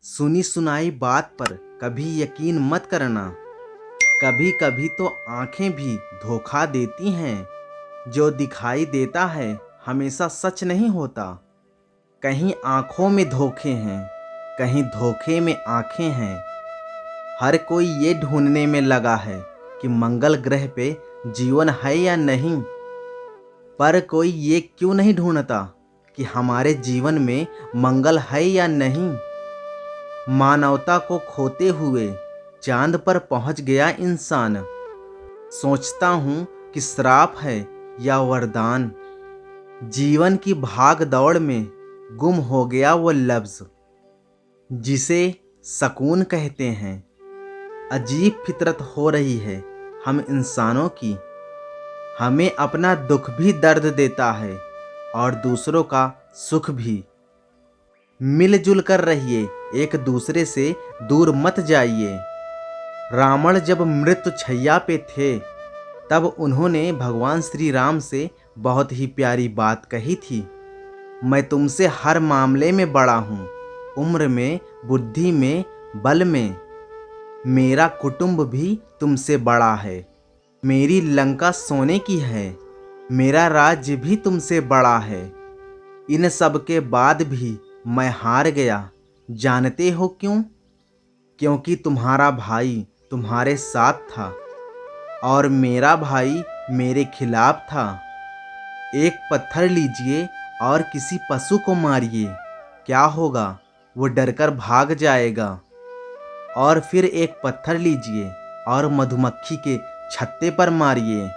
सुनी सुनाई बात पर कभी यकीन मत करना। कभी कभी तो आंखें भी धोखा देती हैं। जो दिखाई देता है हमेशा सच नहीं होता। कहीं आंखों में धोखे हैं, कहीं धोखे में आंखें हैं। हर कोई ये ढूंढने में लगा है कि मंगल ग्रह पे जीवन है या नहीं। पर कोई ये क्यों नहीं ढूंढता कि हमारे जीवन में मंगल है या नहीं। मानवता को खोते हुए चांद पर पहुंच गया इंसान। सोचता हूँ कि श्राप है या वरदान। जीवन की भाग दौड़ में गुम हो गया वो लफ्ज जिसे सुकून कहते हैं। अजीब फितरत हो रही है हम इंसानों की। हमें अपना दुख भी दर्द देता है और दूसरों का सुख भी। मिलजुल कर रहिए, एक दूसरे से दूर मत जाइए। रावण जब मृत्यु छैया पे थे तब उन्होंने भगवान श्री राम से बहुत ही प्यारी बात कही थी। मैं तुमसे हर मामले में बड़ा हूँ, उम्र में, बुद्धि में, बल में। मेरा कुटुंब भी तुमसे बड़ा है। मेरी लंका सोने की है, मेरा राज्य भी तुमसे बड़ा है। इन सब के बाद भी मैं हार गया। जानते हो क्यों? क्योंकि तुम्हारा भाई तुम्हारे साथ था और मेरा भाई मेरे खिलाफ था। एक पत्थर लीजिए और किसी पशु को मारिए, क्या होगा? वो डरकर भाग जाएगा। और फिर एक पत्थर लीजिए और मधुमक्खी के छत्ते पर मारिए,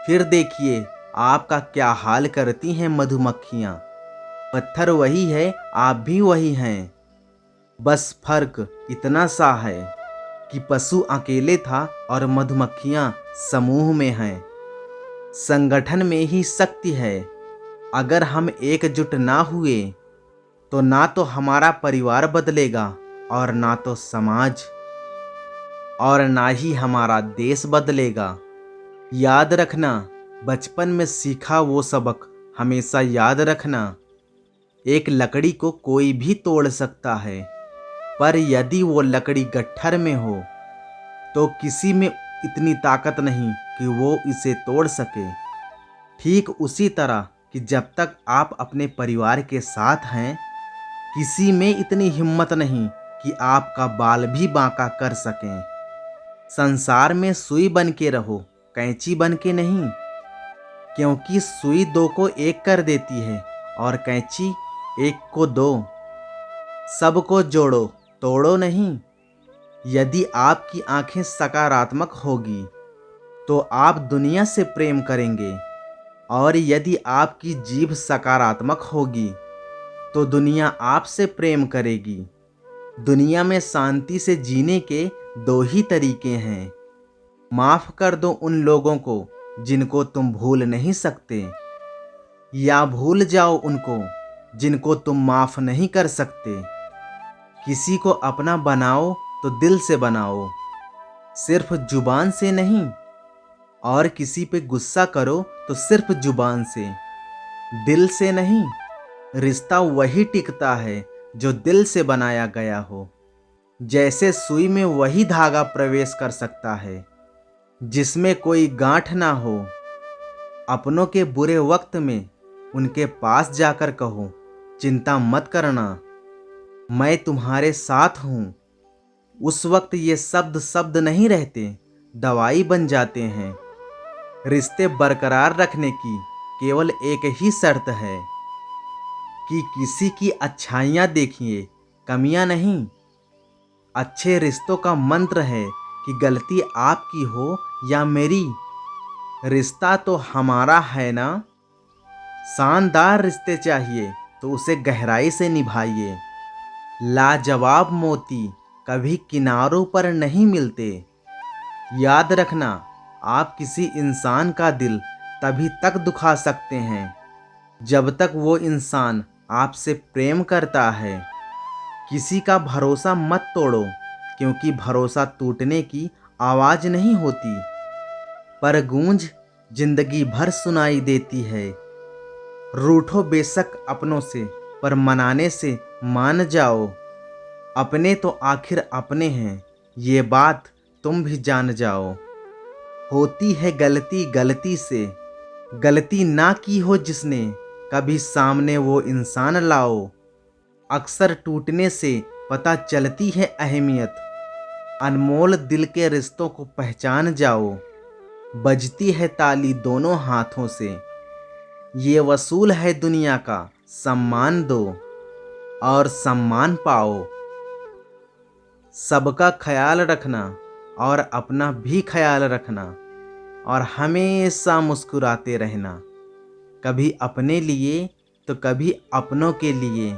फिर देखिए आपका क्या हाल करती हैं मधुमक्खियाँ। पत्थर वही है, आप भी वही हैं। बस फर्क इतना सा है कि पशु अकेले था और मधुमक्खियाँ समूह में हैं। संगठन में ही शक्ति है। अगर हम एकजुट ना हुए तो ना तो हमारा परिवार बदलेगा और ना तो समाज, और ना ही हमारा देश बदलेगा। याद रखना, बचपन में सीखा वो सबक हमेशा याद रखना। एक लकड़ी को कोई भी तोड़ सकता है, पर यदि वो लकड़ी गट्ठर में हो तो किसी में इतनी ताकत नहीं कि वो इसे तोड़ सके। ठीक उसी तरह कि जब तक आप अपने परिवार के साथ हैं, किसी में इतनी हिम्मत नहीं कि आपका बाल भी बांका कर सकें। संसार में सुई बन के रहो, कैंची बन के नहीं। क्योंकि सुई दो को एक कर देती है और कैंची एक को दो। सबको जोड़ो, तोड़ो नहीं। यदि आपकी आंखें सकारात्मक होगी तो आप दुनिया से प्रेम करेंगे, और यदि आपकी जीभ सकारात्मक होगी तो दुनिया आपसे प्रेम करेगी। दुनिया में शांति से जीने के दो ही तरीके हैं। माफ कर दो उन लोगों को जिनको तुम भूल नहीं सकते, या भूल जाओ उनको जिनको तुम माफ नहीं कर सकते। किसी को अपना बनाओ तो दिल से बनाओ, सिर्फ जुबान से नहीं। और किसी पे गुस्सा करो तो सिर्फ जुबान से, दिल से नहीं। रिश्ता वही टिकता है जो दिल से बनाया गया हो। जैसे सुई में वही धागा प्रवेश कर सकता है जिसमें कोई गांठ ना हो। अपनों के बुरे वक्त में उनके पास जाकर कहो, चिंता मत करना, मैं तुम्हारे साथ हूँ। उस वक्त ये शब्द नहीं रहते, दवाई बन जाते हैं। रिश्ते बरकरार रखने की केवल एक ही शर्त है कि किसी की अच्छाइयाँ देखिए, कमियाँ नहीं। अच्छे रिश्तों का मंत्र है कि गलती आपकी हो या मेरी, रिश्ता तो हमारा है ना। शानदार रिश्ते चाहिए तो उसे गहराई से निभाइए। लाजवाब मोती कभी किनारों पर नहीं मिलते। याद रखना, आप किसी इंसान का दिल तभी तक दुखा सकते हैं जब तक वो इंसान आपसे प्रेम करता है। किसी का भरोसा मत तोड़ो, क्योंकि भरोसा टूटने की आवाज़ नहीं होती, पर गूंज जिंदगी भर सुनाई देती है। रूठो बेशक अपनों से, पर मनाने से मान जाओ। अपने तो आखिर अपने हैं, ये बात तुम भी जान जाओ। होती है गलती गलती से, गलती ना की हो जिसने, कभी सामने वो इंसान लाओ। अक्सर टूटने से पता चलती है अहमियत, अनमोल दिल के रिश्तों को पहचान जाओ। बजती है ताली दोनों हाथों से, ये वसूल है दुनिया का, सम्मान दो और सम्मान पाओ। सबका ख्याल रखना और अपना भी ख्याल रखना, और हमेशा मुस्कुराते रहना, कभी अपने लिए तो कभी अपनों के लिए।